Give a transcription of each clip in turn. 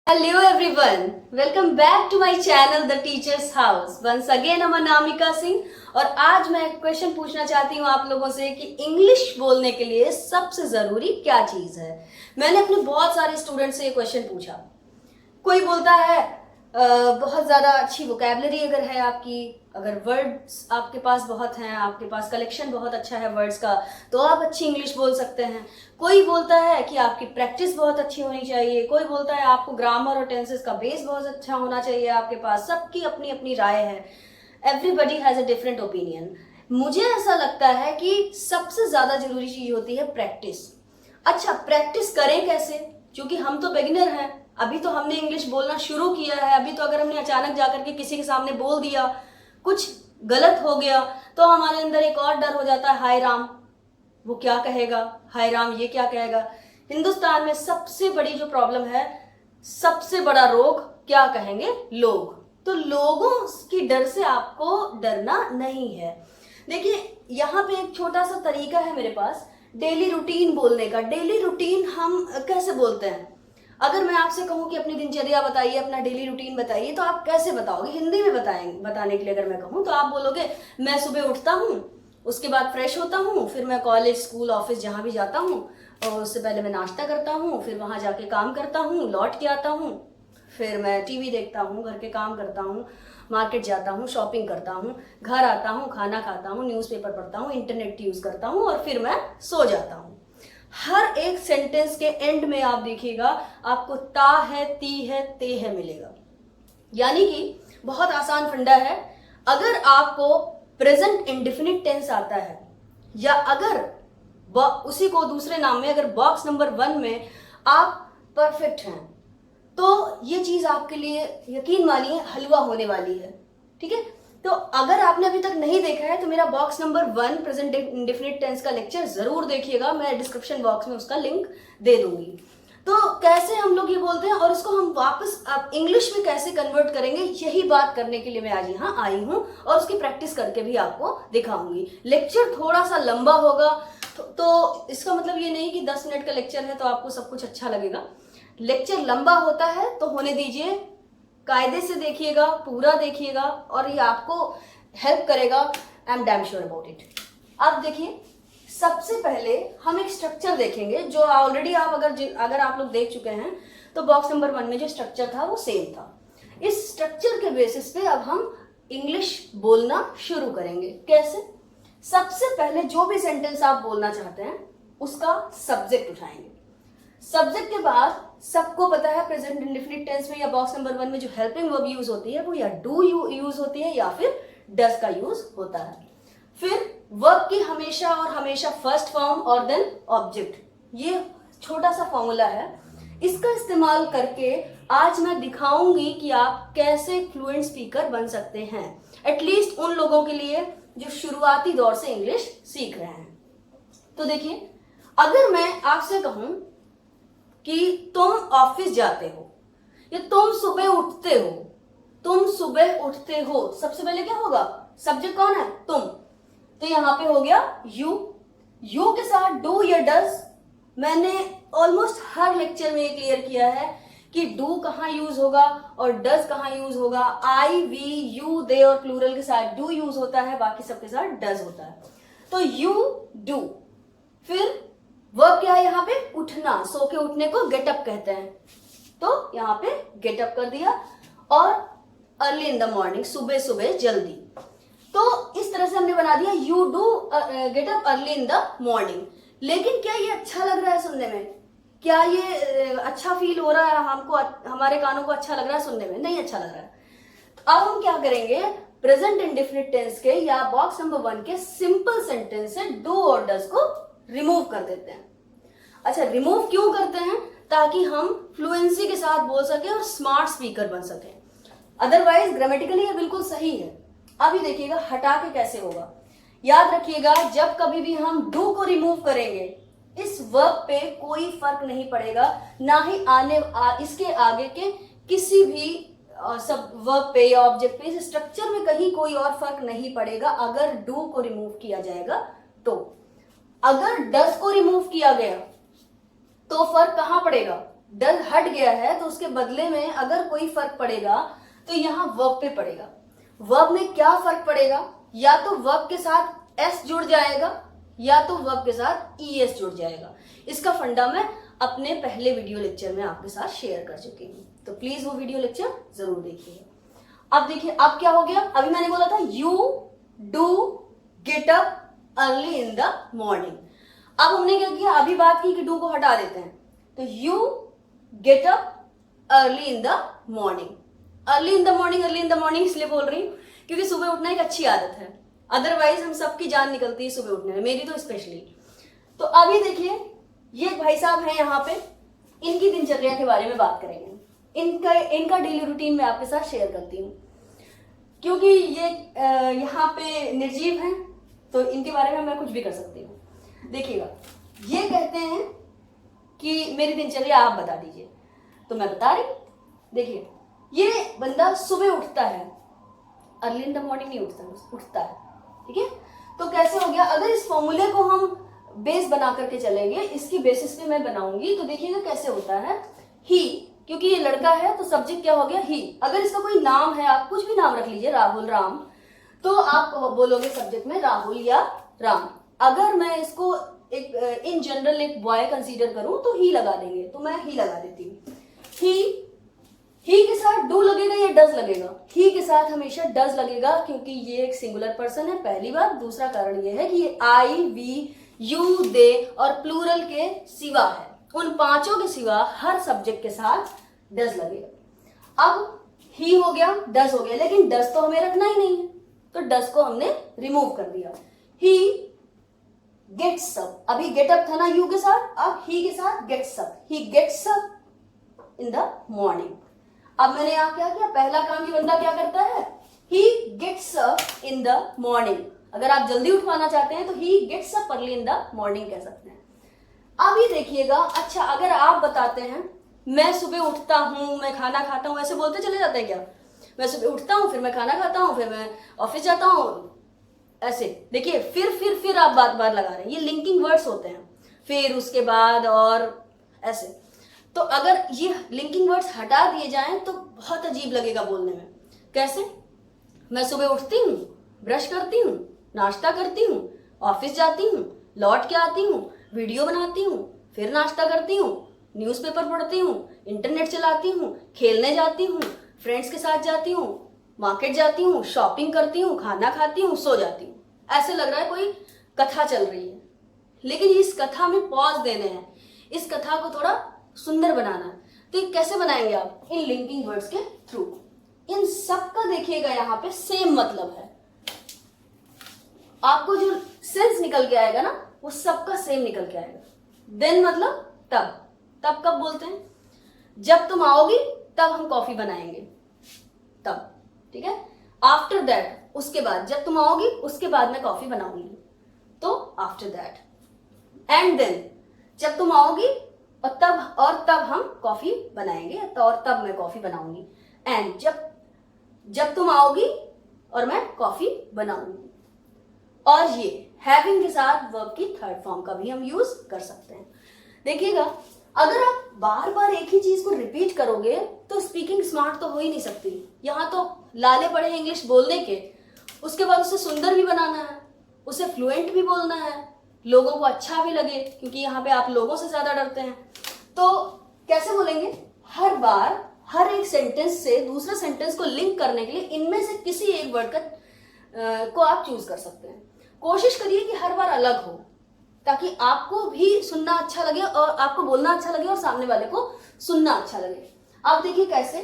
Hello everyone, welcome back to my channel The Teacher's House. Once again I'm Anamika Singh और आज मैं एक question पूछना चाहती हूँ आप लोगों से कि इंग्लिश बोलने के लिए सबसे जरूरी क्या चीज है। मैंने अपने बहुत सारे स्टूडेंट से ये क्वेश्चन पूछा। कोई बोलता है बहुत ज़्यादा अच्छी वोकैबलरी अगर है आपकी, अगर वर्ड्स आपके पास बहुत हैं, आपके पास कलेक्शन बहुत अच्छा है वर्ड्स का, तो आप अच्छी इंग्लिश बोल सकते हैं। कोई बोलता है कि आपकी प्रैक्टिस बहुत अच्छी होनी चाहिए, कोई बोलता है आपको ग्रामर और टेंसेस का बेस बहुत अच्छा होना चाहिए आपके पास। सबकी अपनी अपनी राय है। Everybody has a different opinion. मुझे ऐसा लगता है कि सबसे ज़्यादा जरूरी चीज़ होती है प्रैक्टिस। अच्छा, प्रैक्टिस करें कैसे? क्योंकि हम तो बिगिनर हैं, अभी तो हमने इंग्लिश बोलना शुरू किया है। अभी तो अगर हमने अचानक जाकर के किसी के सामने बोल दिया, कुछ गलत हो गया, तो हमारे अंदर एक और डर हो जाता है, हाय राम वो क्या कहेगा, हाय राम ये क्या कहेगा। हिंदुस्तान में सबसे बड़ी जो प्रॉब्लम है, सबसे बड़ा रोग क्या कहेंगे, लोग। तो लोगों की डर से आपको डरना नहीं है। देखिए, यहाँ पे एक छोटा सा तरीका है मेरे पास डेली रूटीन बोलने का। डेली रूटीन हम कैसे बोलते हैं? अगर मैं आपसे कहूँ कि अपनी दिनचर्या बताइए, अपना डेली रूटीन बताइए, तो आप कैसे बताओगे? हिंदी में बताने के लिए अगर मैं कहूँ तो आप बोलोगे मैं सुबह उठता हूँ, उसके बाद फ्रेश होता हूँ, फिर मैं कॉलेज स्कूल ऑफिस जहाँ भी जाता हूँ, और उससे पहले मैं नाश्ता करता हूँ, फिर वहाँ जाके काम करता हूँ, लौट के आता हूँ, फिर मैं टीवी देखता हूँ, घर के काम करता हूँ, मार्केट जाता हूँ, शॉपिंग करता हूँ, घर आता हूँ, खाना खाता हूँ, न्यूज़पेपर पढ़ता हूँ, इंटरनेट यूज़ करता हूँ और फिर मैं सो जाता हूँ। हर एक सेंटेंस के एंड में आप देखिएगा आपको ता है, ती है, ते है मिलेगा। यानी कि बहुत आसान फंडा है। अगर आपको प्रेजेंट इंडेफिनिट टेंस आता है, या अगर उसी को दूसरे नाम में अगर बॉक्स नंबर 1 में आप परफेक्ट हैं, तो ये चीज आपके लिए यकीन मानिए हलवा होने वाली है। ठीक है, तो अगर आपने अभी तक नहीं देखा है तो मेरा box number 1 present indefinite tense का लेक्चर जरूर देखिएगा। मैं डिस्क्रिप्शन बॉक्स में उसका लिंक दे दूंगी। तो कैसे हम लोग ये बोलते हैं और इसको हम वापस अब इंग्लिश में कैसे कन्वर्ट करेंगे, यही बात करने के लिए मैं आज यहाँ आई हूँ और उसकी प्रैक्टिस करके भी आपको दिखाऊंगी। लेक्चर थोड़ा सा लंबा होगा, तो इसका मतलब ये नहीं कि 10 मिनट का लेक्चर है तो आपको सब कुछ अच्छा लगेगा। लेक्चर लंबा होता है तो होने दीजिए, कायदे से देखिएगा, पूरा देखिएगा और ये आपको हेल्प करेगा। I am damn sure about it. अब देखिए, सबसे पहले हम एक स्ट्रक्चर देखेंगे जो ऑलरेडी आप अगर आप लोग देख चुके हैं तो बॉक्स नंबर 1 में जो स्ट्रक्चर था वो सेम था। इस स्ट्रक्चर के बेसिस पे अब हम इंग्लिश बोलना शुरू करेंगे। कैसे? सबसे पहले जो भी सेंटेंस आप बोलना चाहते हैं उसका सब्जेक्ट उठाएंगे। सब्जेक्ट के बाद सबको पता है प्रेजेंट इंडेफिनिट टेंस में या बॉक्स नंबर 1 में जो हेल्पिंग वर्ब यूज होती है वो या डू यूज होती है या फिर डज का यूज होता है। फिर वर्ब की हमेशा और हमेशा फर्स्ट फॉर्म और देन ऑब्जेक्ट। ये छोटा सा फॉर्मूला है, इसका इस्तेमाल करके आज मैं दिखाऊंगी कि आप कैसे फ्लुएंट स्पीकर बन सकते हैं, एटलीस्ट उन लोगों के लिए जो शुरुआती दौर से इंग्लिश सीख रहे हैं। तो देखिए, अगर मैं आपसे कहूं कि तुम ऑफिस जाते हो या तुम सुबह उठते हो, तुम सुबह उठते हो, सबसे पहले क्या होगा? सब्जेक्ट कौन है? तुम। तो यहां पे हो गया यू के साथ डू या डज। मैंने ऑलमोस्ट हर लेक्चर में ये क्लियर किया है कि डू कहां यूज होगा और डज कहां यूज होगा। आई, वी, यू, दे और प्लूरल के साथ डू यूज होता है, बाकी सबके साथ डज होता है। तो यू डू। फिर वर्ब क्या है यहाँ पे? उठना। सो के उठने को गेटअप कहते हैं, तो यहाँ पे गेटअप कर दिया। और अर्ली इन द मॉर्निंग, सुबह सुबह जल्दी। तो इस तरह से हमने बना दिया you do getup early in the morning. लेकिन क्या ये अच्छा लग रहा है सुनने में? क्या ये अच्छा फील हो रहा है हमको? हमारे कानों को अच्छा लग रहा है सुनने में? नहीं अच्छा लग रहा है। तो अब हम क्या करेंगे? प्रेजेंट इंडेफिनिट टेंस के या बॉक्स नंबर 1 के सिंपल सेंटेंस से डू और डज को रिमूव कर देते हैं। अच्छा, रिमूव क्यों करते हैं? ताकि हम फ्लुएंसी के साथ बोल सके और स्मार्ट स्पीकर बन सके। अदरवाइज ग्रामेटिकली ये बिल्कुल सही है। अभी देखिएगा हटा के कैसे होगा। याद रखिएगा, जब कभी भी हम डू को रिमूव करेंगे इस वर्ब पे कोई फर्क नहीं पड़ेगा, ना ही इसके आगे के किसी भी सब वर्ब पे या ऑब्जेक्ट पे, इस स्ट्रक्चर में कहीं कोई और फर्क नहीं पड़ेगा अगर डू को रिमूव किया जाएगा। तो अगर डज को रिमूव किया गया तो फर्क कहां पड़ेगा? डज हट गया है तो उसके बदले में अगर कोई फर्क पड़ेगा तो यहाँ वर्ब पे पड़ेगा। वर्ब में क्या फर्क पड़ेगा, या तो वर्ब के साथ एस जुड़ जाएगा या तो वर्ब के साथ ईएस जुड़ जाएगा। इसका फंडा मैं अपने पहले वीडियो लेक्चर में आपके साथ शेयर कर चुकी हूँ, तो प्लीज वो वीडियो लेक्चर जरूर देखिएगा। अब देखिए अब क्या हो गया, अभी मैंने बोला था you do get up early in the morning. अब हमने क्या किया, अभी बात की कि डू को हटा देते हैं, तो you get up early in the morning. Early in the morning इसलिए बोल रही हूँ क्योंकि सुबह उठना एक अच्छी आदत है, अदरवाइज हम सबकी जान निकलती है सुबह उठने में, मेरी तो स्पेशली। तो अभी देखिए ये भाई साहब हैं यहाँ पे, इनकी दिनचर्या के बारे में बात करेंगे। इनका डेली रूटीन मैं आपके साथ शेयर करती हूँ क्योंकि ये यहाँ पे निर्जीव हैं तो इनके बारे में मैं कुछ भी कर सकती हूँ। देखिएगा ये कहते हैं कि मेरी दिनचर्या आप बता दीजिए, तो मैं बता रही। देखिए ये बंदा सुबह उठता है, अर्ली इन द मॉर्निंग नहीं उठता है, ठीक है। तो कैसे हो गया, अगर इस फॉर्मूले को हम बेस बना करके चलेंगे, इसकी बेसिस पे मैं बनाऊंगी, तो देखिएगा कैसे होता है। ही, क्योंकि ये लड़का है तो सब्जेक्ट क्या हो गया ही। अगर इसका कोई नाम है, आप कुछ भी नाम रख लीजिए, राहुल, राम, तो आप बोलोगे सब्जेक्ट में राहुल या राम। अगर मैं इसको एक इन जनरल एक बॉय कंसीडर करूं तो ही लगा देंगे, तो मैं ही लगा देती हूँ। ही के साथ डू लगेगा या डज लगेगा, ही के साथ हमेशा डज लगेगा क्योंकि ये एक सिंगुलर पर्सन है, पहली बात। दूसरा कारण ये है कि ये आई, वी, यू, दे और प्लूरल के सिवा है, उन पांचों के सिवा हर सब्जेक्ट के साथ डज लगेगा। अब ही हो गया, डज हो गया, लेकिन डज तो हमें रखना ही नहीं है, तो डज को हमने रिमूव कर दिया। ही गेट्स अप, अभी गेट अप था ना यू के साथ, अब ही के साथ gets up, he gets up in the morning. अब मैंने यहां क्या किया, पहला काम ये बंदा क्या करता है, he gets up in the morning. अगर आप जल्दी उठवाना चाहते हैं तो he gets up early in the morning कह सकते हैं। अब ये देखिएगा, अच्छा अगर आप बताते हैं मैं सुबह उठता हूं, मैं खाना खाता हूं, ऐसे बोलते चले जाते हैं क्या, मैं सुबह उठता हूं, फिर मैं खाना खाता हूं, फिर मैं ऑफिस जाता हूं, ऐसे देखिए फिर आप बात लगा रहे हैं, ये लिंकिंग वर्ड्स होते हैं, फिर उसके बाद और ऐसे। तो अगर ये लिंकिंग वर्ड्स हटा दिए जाएं तो बहुत अजीब लगेगा बोलने में। कैसे, मैं सुबह उठती हूँ, ब्रश करती हूँ, नाश्ता करती हूँ, ऑफिस जाती हूँ, लौट के आती हूँ, वीडियो बनाती हूँ, फिर नाश्ता करती हूँ, न्यूज़पेपर पढ़ती हूँ, इंटरनेट चलाती हूँ, खेलने जाती हूँ, फ्रेंड्स के साथ जाती हूँ, मार्केट जाती हूँ, शॉपिंग करती हूँ, खाना खाती हूँ, सो जाती हूँ। ऐसे लग रहा है कोई कथा चल रही है, लेकिन इस कथा में पॉज देने हैं, इस कथा को थोड़ा सुंदर बनाना है। तो ये कैसे बनाएंगे आप, इन लिंकिंग वर्ड्स के थ्रू। इन सब का देखिएगा यहाँ पे सेम मतलब है, आपको जो सेंस निकल के आएगा ना वो सबका सेम निकल के आएगा। देन मतलब तब कब बोलते हैं, जब तुम आओगी तब हम कॉफी बनाएंगे, तब, ठीक है। आफ्टर दैट, उसके बाद, जब तुम आओगी उसके बाद मैं कॉफी बनाऊंगी, तो आफ्टर दैट। एंड देन, जब तुम आओगी और तब हम कॉफी बनाएंगे, तो और तब मैं कॉफी बनाऊंगी। एंड जब तुम आओगी और मैं कॉफी बनाऊंगी। और ये हैविंग के साथ वर्ब की थर्ड फॉर्म का भी हम यूज कर सकते हैं। देखिएगा अगर आप बार बार एक ही चीज को रिपीट करोगे तो स्पीकिंग स्मार्ट तो हो ही नहीं सकती। यहाँ तो लाले पड़े इंग्लिश बोलने के, उसके बाद उसे सुंदर भी बनाना है, उसे फ्लुएंट भी बोलना है, लोगों को अच्छा भी लगे, क्योंकि यहाँ पे आप लोगों से ज्यादा डरते हैं। तो कैसे बोलेंगे, हर बार हर एक सेंटेंस से दूसरे सेंटेंस को लिंक करने के लिए इनमें से किसी एक वर्ड को आप चूज कर सकते हैं। कोशिश करिए कि हर बार अलग हो, ताकि आपको भी सुनना अच्छा लगे और आपको बोलना अच्छा लगे और सामने वाले को सुनना अच्छा लगे। आप देखिए कैसे,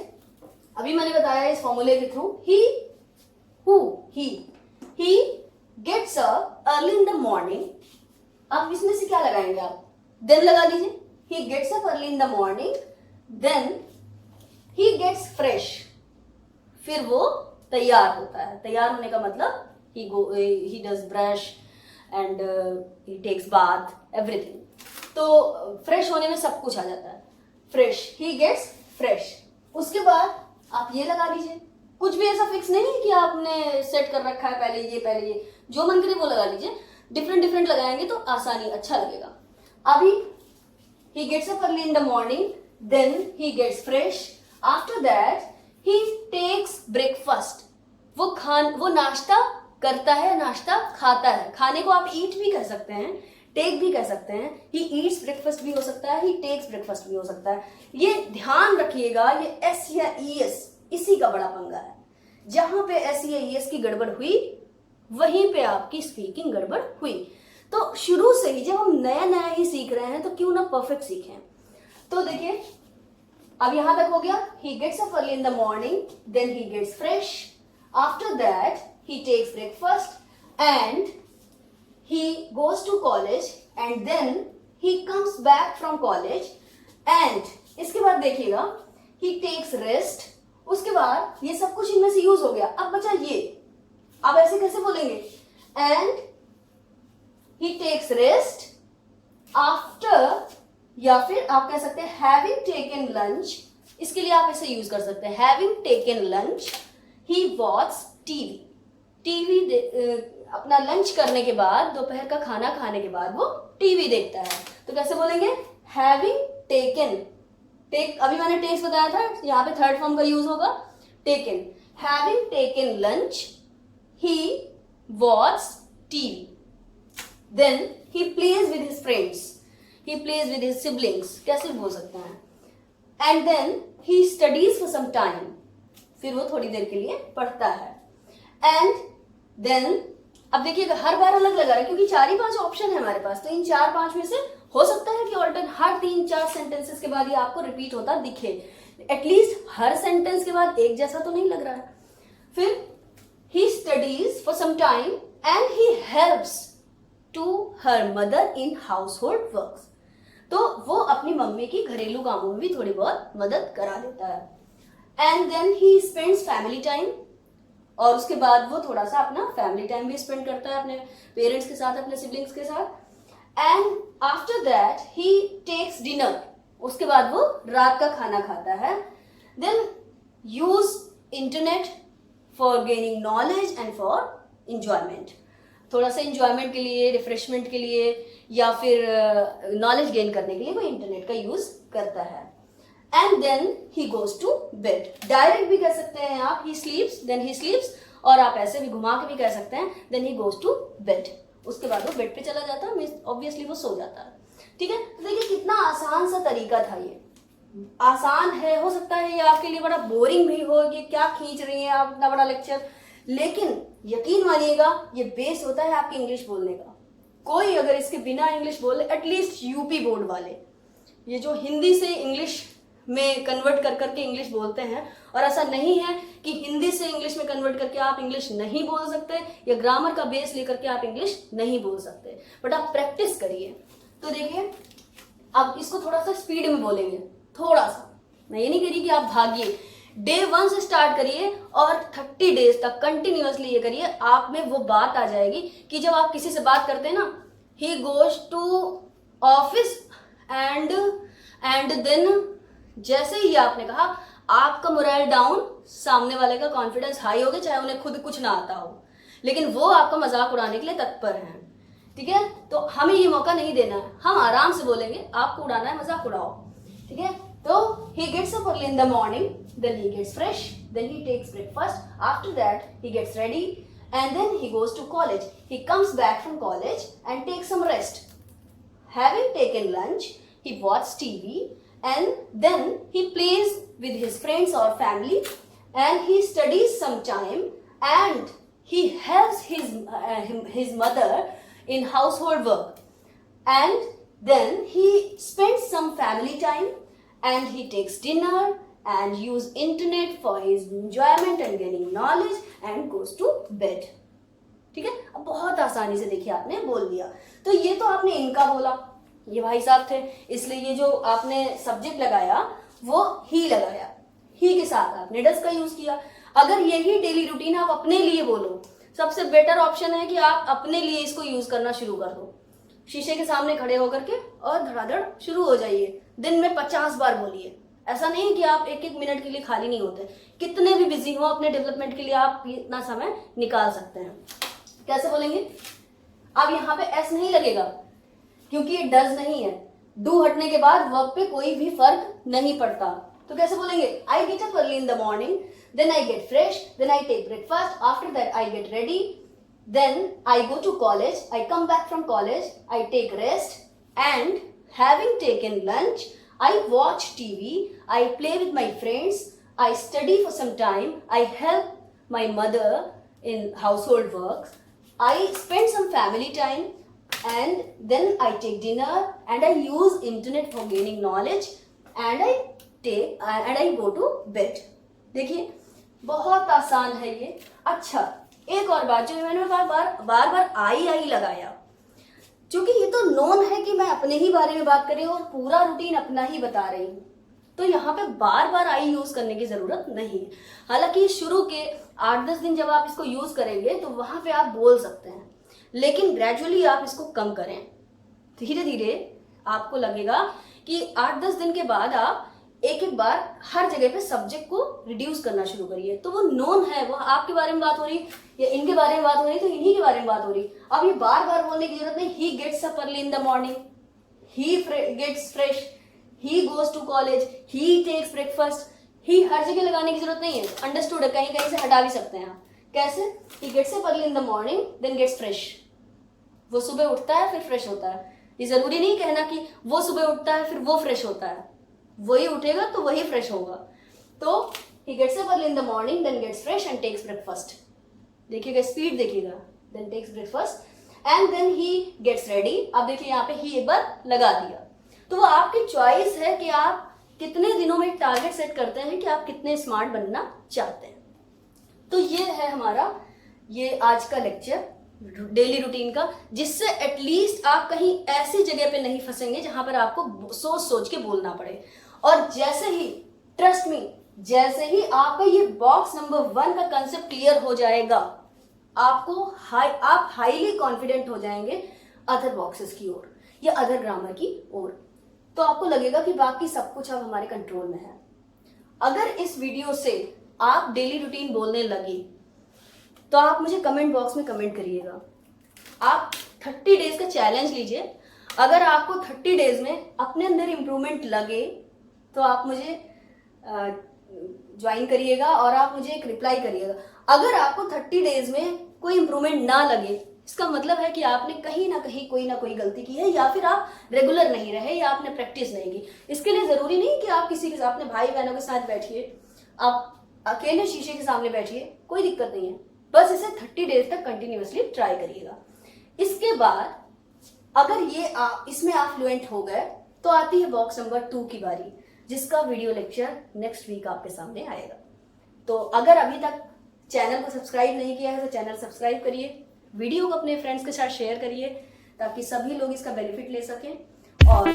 अभी मैंने बताया इस फॉर्मूले के through, he gets up early in the morning. अब इसमें से क्या लगाएंगे आप, देन लगा लीजिए, he gets up early in the morning, then he gets fresh, फिर वो तैयार होता है। तैयार होने का मतलब he does brush and he takes bath, everything। तो फ्रेश होने में सब कुछ आ जाता है, फ्रेश, he gets fresh। उसके बाद आप ये लगा लीजिए, कुछ भी ऐसा फिक्स नहीं है कि आपने सेट कर रखा है पहले ये, जो मन करे वो लगा लीजिए। डिफरेंट लगाएंगे तो आसानी, अच्छा लगेगा। अभी he gets up early in the morning, then he gets fresh, after that he takes breakfast. वो नाश्ता करता है, नाश्ता खाता है। खाने को आप ईट भी कह सकते हैं, टेक भी कह सकते हैं। ही ईट्स ब्रेकफास्ट भी हो सकता है, ही टेक्स ब्रेकफास्ट भी हो सकता है। ये ध्यान रखिएगा, ये एस या ई एस इसी का बड़ा पंगा है। जहां पे एस या ई एस की गड़बड़ हुई वहीं पे आपकी स्पीकिंग गड़बड़ हुई। तो शुरू से ही जब हम नया नया ही सीख रहे हैं तो क्यों ना परफेक्ट सीखें। तो देखिए अब यहां तक हो गया। He gets up early in the morning, then he gets fresh, after that he takes breakfast and he goes to college and then he comes back from college and इसके बाद देखिएगा he takes rest। उसके बाद ये सब कुछ इनमें से यूज हो गया। अब बचा ये, अब ऐसे कैसे बोलेंगे, and he takes rest after, या फिर आप कह सकते हैं having taken lunch। इसके लिए आप ऐसे यूज कर सकते हैं having taken lunch he watches TV। TV अपना लंच करने के बाद, दोपहर का खाना खाने के बाद वो टीवी देखता है। तो कैसे बोलेंगे, हैविंग टेकन, टेक अभी मैंने टेक्स बताया था, यहाँ पे थर्ड फॉर्म का यूज होगा taken. Having taken lunch he watch TV, then he plays with his friends, he plays with his siblings, कैसे बोल सकते हैं, and then he studies for some time, फिर वो थोड़ी देर के लिए पढ़ता है। एंड देन अब देखिएगा हर बार अलग लगा रहा है क्योंकि 4 ही 5 ऑप्शन है हमारे पास। तो इन 4-5 में से हो सकता है कि ऑल्टरनेट हर 3-4 सेंटेंसेस के बाद ये आपको रिपीट होता दिखे, एटलीस्ट हर सेंटेंस के बाद एक जैसा तो नहीं लग रहा है। फिर he studies for some time and he helps to her mother in household works. तो वो अपनी मम्मी की घरेलू कामों में भी थोड़ी बहुत मदद करा देता है। And then he spends family time, और उसके बाद वो थोड़ा सा अपना फैमिली टाइम भी स्पेंड करता है अपने पेरेंट्स के साथ, अपने सिबलिंग्स के साथ। And after that he takes dinner, उसके बाद वो रात का खाना खाता है। Then use internet for gaining knowledge and for enjoyment, थोड़ा सा इंजॉयमेंट के लिए, रिफ्रेशमेंट के लिए या फिर नॉलेज गेन करने के लिए वो इंटरनेट का यूज करता है। And then he goes to bed, direct भी कह सकते हैं आप ही स्लीप्स, देन ही स्लीप्स, और आप ऐसे भी घुमा के भी कह सकते हैं then he goes to bed, उसके बाद वो बेड पे चला जाता है, ऑब्वियसली वो सो जाता है। ठीक है, तो देखिए कितना आसान सा तरीका था ये। आसान है, हो सकता है ये आपके लिए बड़ा बोरिंग भी हो, ये क्या खींच रही है आप इतना बड़ा लेक्चर, लेकिन यकीन मानिएगा ये बेस होता है आपके इंग्लिश बोलने का। कोई अगर इसके बिना इंग्लिश बोले, एटलीस्ट यूपी बोर्ड वाले, ये जो हिंदी से इंग्लिश में कन्वर्ट कर करके इंग्लिश बोलते हैं, और ऐसा नहीं है कि हिंदी से इंग्लिश में कन्वर्ट करके आप इंग्लिश नहीं बोल सकते या ग्रामर का बेस लेकर के आप इंग्लिश नहीं बोल सकते, बट आप प्रैक्टिस करिए। तो देखिए अब इसको थोड़ा सा स्पीड में बोलेंगे, थोड़ा सा, मैं ये नहीं कह रही कि आप भागिए, डे 1 से स्टार्ट करिए और 30 डेज तक कंटिन्यूअसली ये करिए, आप में वो बात आ जाएगी कि जब आप किसी से बात करते हैं ना, he goes to office and then, जैसे ही आपने कहा आपका मोरल डाउन, सामने वाले का कॉन्फिडेंस हाई हो गया, चाहे उन्हें खुद कुछ ना आता हो, लेकिन वो आपका मजाक उड़ाने के लिए तत्पर हैं। ठीक है, तो हमें ये मौका नहीं देना है, हम आराम से बोलेंगे, आपको उड़ाना है मजाक उड़ाओ। ठीक है, तो he gets up early in the morning, then he gets fresh, then he takes breakfast, after that he gets ready and then he goes to college. He comes back from college and takes some rest. Having taken lunch, he watches TV and then he plays with his friends or family and he studies some time and he helps his mother in household work, and then he spends some family time and he takes dinner and use internet for his enjoyment and gaining knowledge and goes to bed. ठीक है, अब बहुत आसानी से देखिए आपने बोल दिया। तो ये तो आपने इनका बोला, ये भाई साहब थे, इसलिए ये जो आपने सब्जेक्ट लगाया वो ही लगाया, ही के साथ आपने डज का यूज किया। अगर यही डेली रूटीन आप अपने लिए बोलो, सबसे बेटर ऑप्शन है कि आप अपने लिए इसको यूज करना शुरू कर दो। शीशे के सामने खड़े होकर के और धड़ाधड़ शुरू हो जाइए, दिन में 50 बार बोलिए। ऐसा नहीं कि आप 1-1 मिनट के लिए खाली नहीं होते, कितने भी बिजी हो अपने डेवलपमेंट के लिए आप इतना समय निकाल सकते हैं। कैसे बोलेंगे, अब यहाँ पे एस नहीं लगेगा क्योंकि ये डज नहीं है, डू हटने के बाद वर्ब पे कोई भी फर्क नहीं पड़ता। तो कैसे बोलेंगे? I get up early in the morning, then I get fresh, then I take breakfast, after that I get ready, then I go to college, I come back from college, I take rest, and having taken lunch, I watch TV, I play with my friends, I study for some time, I help my mother in household works, I spend some family time, and then I take dinner and I use internet for gaining knowledge, and I go to bed। देखिए बहुत आसान है ये। अच्छा, एक और बात जो मैंने बार बार आई लगाया, क्योंकि ये तो नोन है कि मैं अपने ही बारे में बात कर रही हूँ और पूरा रूटीन अपना ही बता रही हूँ, तो यहाँ पे बार बार आई यूज करने की जरूरत नहीं है। हालांकि शुरू के 8-10 दिन जब आप इसको यूज करेंगे तो वहां पे आप बोल सकते हैं, लेकिन ग्रेजुअली आप इसको कम करें। धीरे धीरे आपको लगेगा कि 8-10 दिन के बाद आप एक बार हर जगह पे सब्जेक्ट को रिड्यूस करना शुरू करिए। तो वो नोन है, वो आपके बारे में बात हो रही या इनके बारे में बात हो रही, तो इन्हीं के बारे में बात हो रही। अब ये बार बार बोलने की जरूरत नहीं। He gets up early in the morning, he gets fresh, he goes to college, he takes breakfast, he हर जगह लगाने की जरूरत नहीं है। अंडरस्टूड है, कहीं कहीं से हटा भी सकते हैं आप। कैसे? he gets up early in the morning, then gets fresh। वो सुबह उठता है फिर फ्रेश होता है। ये जरूरी नहीं कहना कि वो सुबह उठता है फिर वो फ्रेश होता है, वही उठेगा तो वही फ्रेश होगा। तो he gets up early in the morning, then gets fresh and takes breakfast। देखिएगा, स्पीड देखिएगा, then takes breakfast and then he gets ready। अब देखिए यहाँ पे he एक बार लगा दिया। तो वो आपकी चॉइस है कि आप कितने दिनों में टारगेट सेट करते हैं कि आप कितने स्मार्ट बनना चाहते हैं। तो ये है हमारा ये आज का लेक्चर डेली रूटीन का, जिससे एटलीस्ट आप कहीं ऐसी जगह पे नहीं फंसेंगे जहां पर आपको सोच सोच के बोलना पड़े। और जैसे ही, ट्रस्ट मी, जैसे ही आपका ये बॉक्स नंबर 1 का कंसेप्ट क्लियर हो जाएगा, आप हाईली कॉन्फिडेंट हो जाएंगे अदर बॉक्सेस की ओर या अदर ग्रामर की ओर। तो आपको लगेगा कि बाकी सब कुछ अब हमारे कंट्रोल में है। अगर इस वीडियो से आप डेली रूटीन बोलने लगे तो आप मुझे कमेंट बॉक्स में कमेंट करिएगा। आप 30 डेज का चैलेंज लीजिए। अगर आपको 30 डेज में अपने अंदर इंप्रूवमेंट लगे तो आप मुझे ज्वाइन करिएगा और आप मुझे एक रिप्लाई करिएगा। अगर आपको 30 डेज में कोई इंप्रूवमेंट ना लगे, इसका मतलब है कि आपने कहीं ना कहीं कोई ना कोई गलती की है, या फिर आप रेगुलर नहीं रहे, या आपने प्रैक्टिस नहीं की। इसके लिए जरूरी नहीं कि आप किसी के साथ, अपने भाई बहनों के साथ बैठिए, आप अकेले शीशे के सामने बैठिए, कोई दिक्कत नहीं है। बस इसे 30 डेज तक कंटिन्यूअसली ट्राई करिएगा। इसके बाद अगर इसमें आप फ्लुएंट हो गए तो आती है बॉक्स नंबर 2 की बारी, जिसका वीडियो लेक्चर नेक्स्ट वीक आपके सामने आएगा। तो अगर अभी तक चैनल को सब्सक्राइब नहीं किया है तो चैनल सब्सक्राइब करिए, वीडियो को अपने फ्रेंड्स के साथ शेयर करिए ताकि सभी लोग इसका बेनिफिट ले सकें। और